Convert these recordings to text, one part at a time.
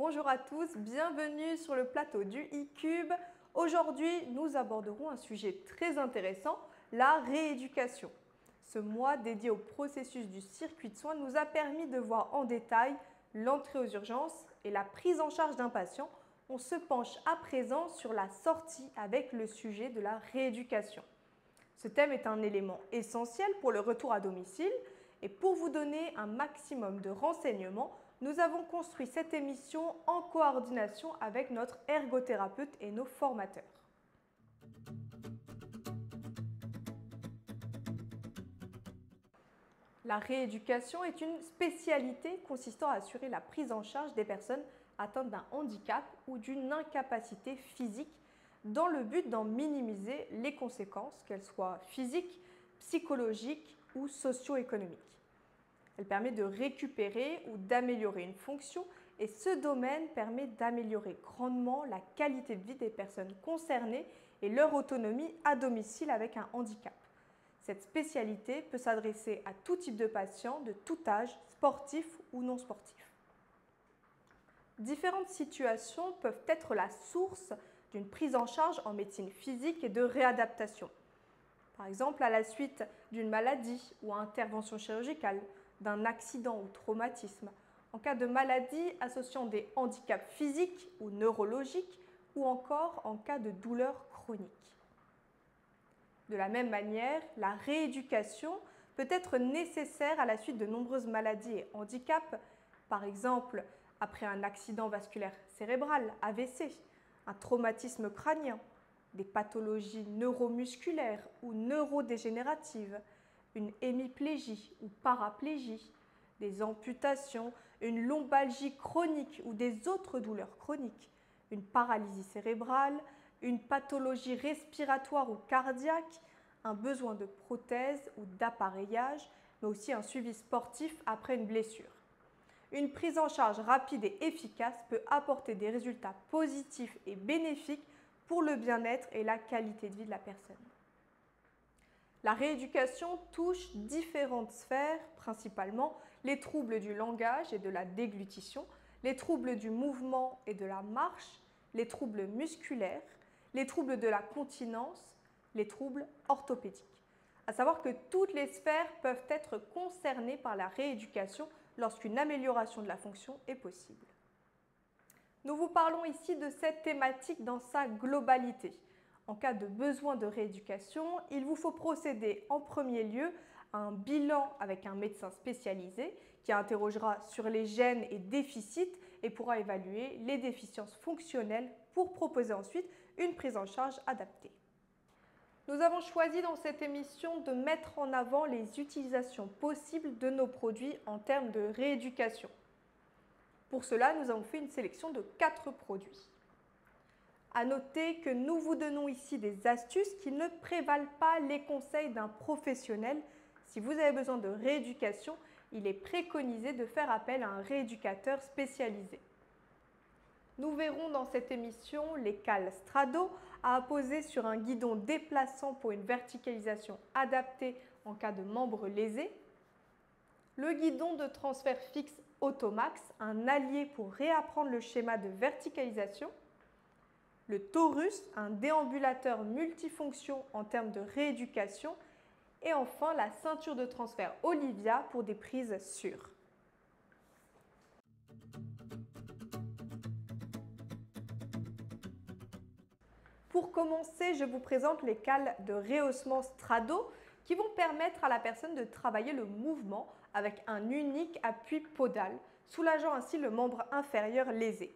Bonjour à tous, bienvenue sur le plateau du e-Cube. Aujourd'hui, nous aborderons un sujet très intéressant, la rééducation. Ce mois dédié au processus du circuit de soins nous a permis de voir en détail l'entrée aux urgences et la prise en charge d'un patient. On se penche à présent sur la sortie avec le sujet de la rééducation. Ce thème est un élément essentiel pour le retour à domicile et pour vous donner un maximum de renseignements, nous avons construit cette émission en coordination avec notre ergothérapeute et nos formateurs. La rééducation est une spécialité consistant à assurer la prise en charge des personnes atteintes d'un handicap ou d'une incapacité physique dans le but d'en minimiser les conséquences, qu'elles soient physiques, psychologiques ou socio-économiques. Elle permet de récupérer ou d'améliorer une fonction et ce domaine permet d'améliorer grandement la qualité de vie des personnes concernées et leur autonomie à domicile avec un handicap. Cette spécialité peut s'adresser à tout type de patients, de tout âge, sportifs ou non sportifs. Différentes situations peuvent être la source d'une prise en charge en médecine physique et de réadaptation. Par exemple, à la suite d'une maladie ou intervention chirurgicale, d'un accident ou traumatisme, en cas de maladie associant des handicaps physiques ou neurologiques ou encore en cas de douleurs chroniques. De la même manière, la rééducation peut être nécessaire à la suite de nombreuses maladies et handicaps, par exemple après un accident vasculaire cérébral, AVC, un traumatisme crânien, des pathologies neuromusculaires ou neurodégénératives, une hémiplégie ou paraplégie, des amputations, une lombalgie chronique ou des autres douleurs chroniques, une paralysie cérébrale, une pathologie respiratoire ou cardiaque, un besoin de prothèse ou d'appareillage, mais aussi un suivi sportif après une blessure. Une prise en charge rapide et efficace peut apporter des résultats positifs et bénéfiques pour le bien-être et la qualité de vie de la personne. La rééducation touche différentes sphères, principalement les troubles du langage et de la déglutition, les troubles du mouvement et de la marche, les troubles musculaires, les troubles de la continence, les troubles orthopédiques. À savoir que toutes les sphères peuvent être concernées par la rééducation lorsqu'une amélioration de la fonction est possible. Nous vous parlons ici de cette thématique dans sa globalité. En cas de besoin de rééducation, il vous faut procéder en premier lieu à un bilan avec un médecin spécialisé qui interrogera sur les gènes et déficits et pourra évaluer les déficiences fonctionnelles pour proposer ensuite une prise en charge adaptée. Nous avons choisi dans cette émission de mettre en avant les utilisations possibles de nos produits en termes de rééducation. Pour cela, nous avons fait une sélection de 4 produits. À noter que nous vous donnons ici des astuces qui ne prévalent pas les conseils d'un professionnel. Si vous avez besoin de rééducation, il est préconisé de faire appel à un rééducateur spécialisé. Nous verrons dans cette émission les cales Strado à apposer sur un guidon déplaçant pour une verticalisation adaptée en cas de membre lésé, le guidon de transfert fixe Automax, un allié pour réapprendre le schéma de verticalisation, le Taurus, un déambulateur multifonction en termes de rééducation, et enfin la ceinture de transfert Olivia pour des prises sûres. Pour commencer, je vous présente les cales de rehaussement Strado qui vont permettre à la personne de travailler le mouvement avec un unique appui podal, soulageant ainsi le membre inférieur lésé.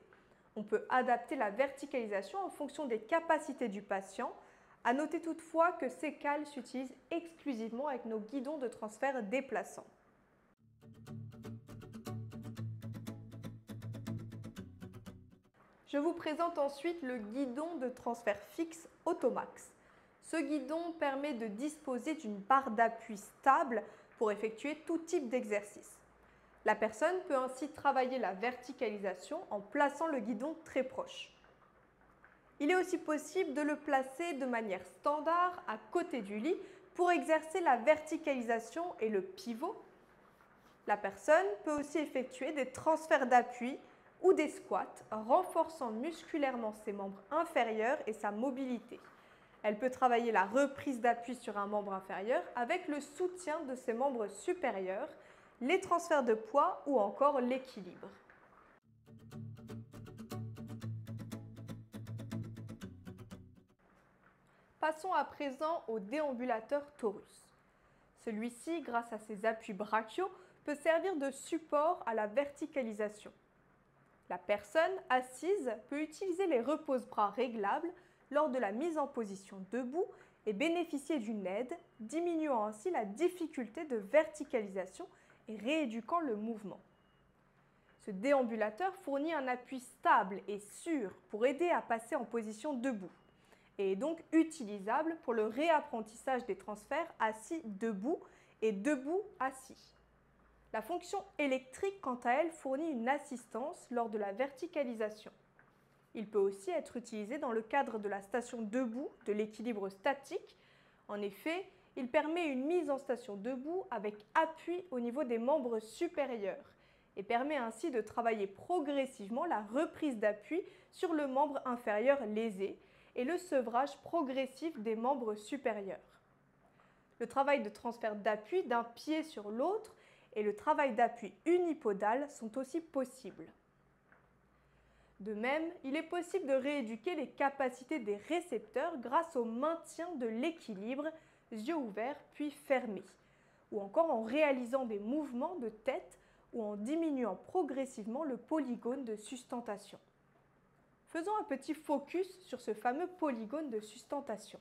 On peut adapter la verticalisation en fonction des capacités du patient. À noter toutefois que ces cales s'utilisent exclusivement avec nos guidons de transfert déplaçants. Je vous présente ensuite le guidon de transfert fixe Automax. Ce guidon permet de disposer d'une barre d'appui stable pour effectuer tout type d'exercice. La personne peut ainsi travailler la verticalisation en plaçant le guidon très proche. Il est aussi possible de le placer de manière standard à côté du lit pour exercer la verticalisation et le pivot. La personne peut aussi effectuer des transferts d'appui ou des squats, renforçant musculairement ses membres inférieurs et sa mobilité. Elle peut travailler la reprise d'appui sur un membre inférieur avec le soutien de ses membres supérieurs, les transferts de poids ou encore l'équilibre. Passons à présent au déambulateur torus. Celui-ci, grâce à ses appuis brachiaux, peut servir de support à la verticalisation. La personne assise peut utiliser les repose-bras réglables lors de la mise en position debout et bénéficier d'une aide, diminuant ainsi la difficulté de verticalisation et rééduquant le mouvement. Ce déambulateur fournit un appui stable et sûr pour aider à passer en position debout et est donc utilisable pour le réapprentissage des transferts assis-debout et debout-assis. La fonction électrique, quant à elle, fournit une assistance lors de la verticalisation. Il peut aussi être utilisé dans le cadre de la station debout de l'équilibre statique. En effet, il permet une mise en station debout avec appui au niveau des membres supérieurs et permet ainsi de travailler progressivement la reprise d'appui sur le membre inférieur lésé et le sevrage progressif des membres supérieurs. Le travail de transfert d'appui d'un pied sur l'autre et le travail d'appui unipodal sont aussi possibles. De même, il est possible de rééduquer les capacités des récepteurs grâce au maintien de l'équilibre, yeux ouverts puis fermés, ou encore en réalisant des mouvements de tête ou en diminuant progressivement le polygone de sustentation. Faisons un petit focus sur ce fameux polygone de sustentation.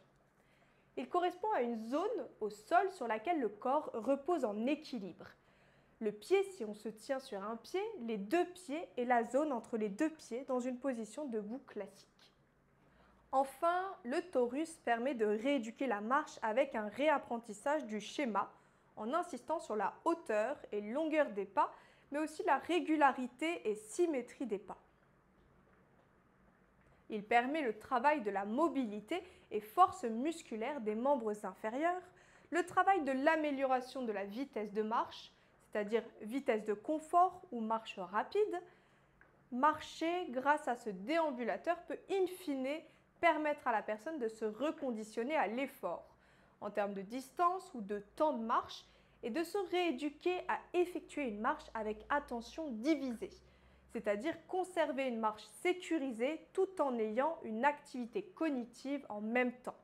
Il correspond à une zone au sol sur laquelle le corps repose en équilibre. Le pied, si on se tient sur un pied, les deux pieds et la zone entre les deux pieds dans une position debout classique. Enfin, le torus permet de rééduquer la marche avec un réapprentissage du schéma en insistant sur la hauteur et longueur des pas, mais aussi la régularité et symétrie des pas. Il permet le travail de la mobilité et force musculaire des membres inférieurs, le travail de l'amélioration de la vitesse de marche, c'est-à-dire vitesse de confort ou marche rapide. Marcher grâce à ce déambulateur peut in fine permettre à la personne de se reconditionner à l'effort en termes de distance ou de temps de marche et de se rééduquer à effectuer une marche avec attention divisée, c'est-à-dire conserver une marche sécurisée tout en ayant une activité cognitive en même temps.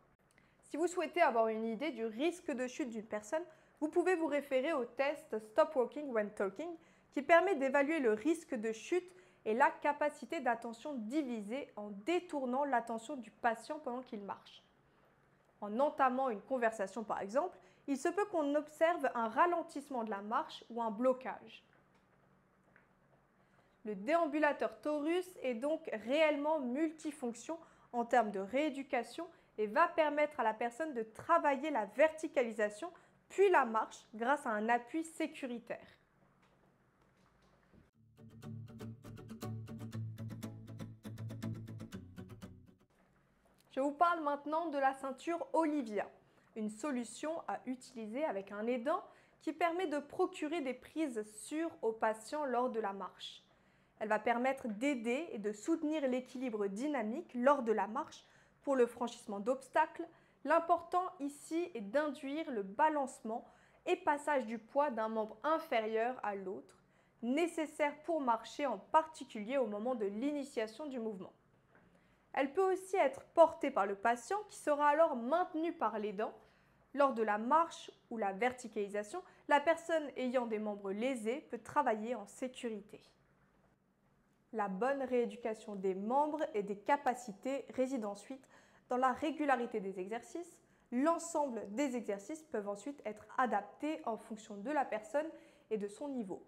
Si vous souhaitez avoir une idée du risque de chute d'une personne, vous pouvez vous référer au test Stop Walking When Talking qui permet d'évaluer le risque de chute et la capacité d'attention divisée en détournant l'attention du patient pendant qu'il marche. En entamant une conversation par exemple, il se peut qu'on observe un ralentissement de la marche ou un blocage. Le déambulateur torus est donc réellement multifonction en termes de rééducation et va permettre à la personne de travailler la verticalisation puis la marche grâce à un appui sécuritaire. Je vous parle maintenant de la ceinture Olivia, une solution à utiliser avec un aidant qui permet de procurer des prises sûres aux patients lors de la marche. Elle va permettre d'aider et de soutenir l'équilibre dynamique lors de la marche pour le franchissement d'obstacles. L'important ici est d'induire le balancement et passage du poids d'un membre inférieur à l'autre, nécessaire pour marcher en particulier au moment de l'initiation du mouvement. Elle peut aussi être portée par le patient qui sera alors maintenu par l'aidant. Lors de la marche ou la verticalisation, la personne ayant des membres lésés peut travailler en sécurité. La bonne rééducation des membres et des capacités réside ensuite dans la régularité des exercices. L'ensemble des exercices peuvent ensuite être adaptés en fonction de la personne et de son niveau.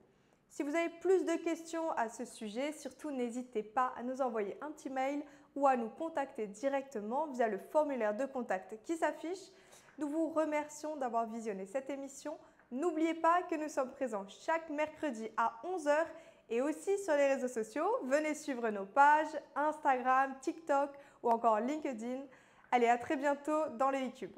Si vous avez plus de questions à ce sujet, surtout n'hésitez pas à nous envoyer un petit mail ou à nous contacter directement via le formulaire de contact qui s'affiche. Nous vous remercions d'avoir visionné cette émission. N'oubliez pas que nous sommes présents chaque mercredi à 11 h et aussi sur les réseaux sociaux. Venez suivre nos pages Instagram, TikTok ou encore LinkedIn. Allez, à très bientôt dans les YouTube.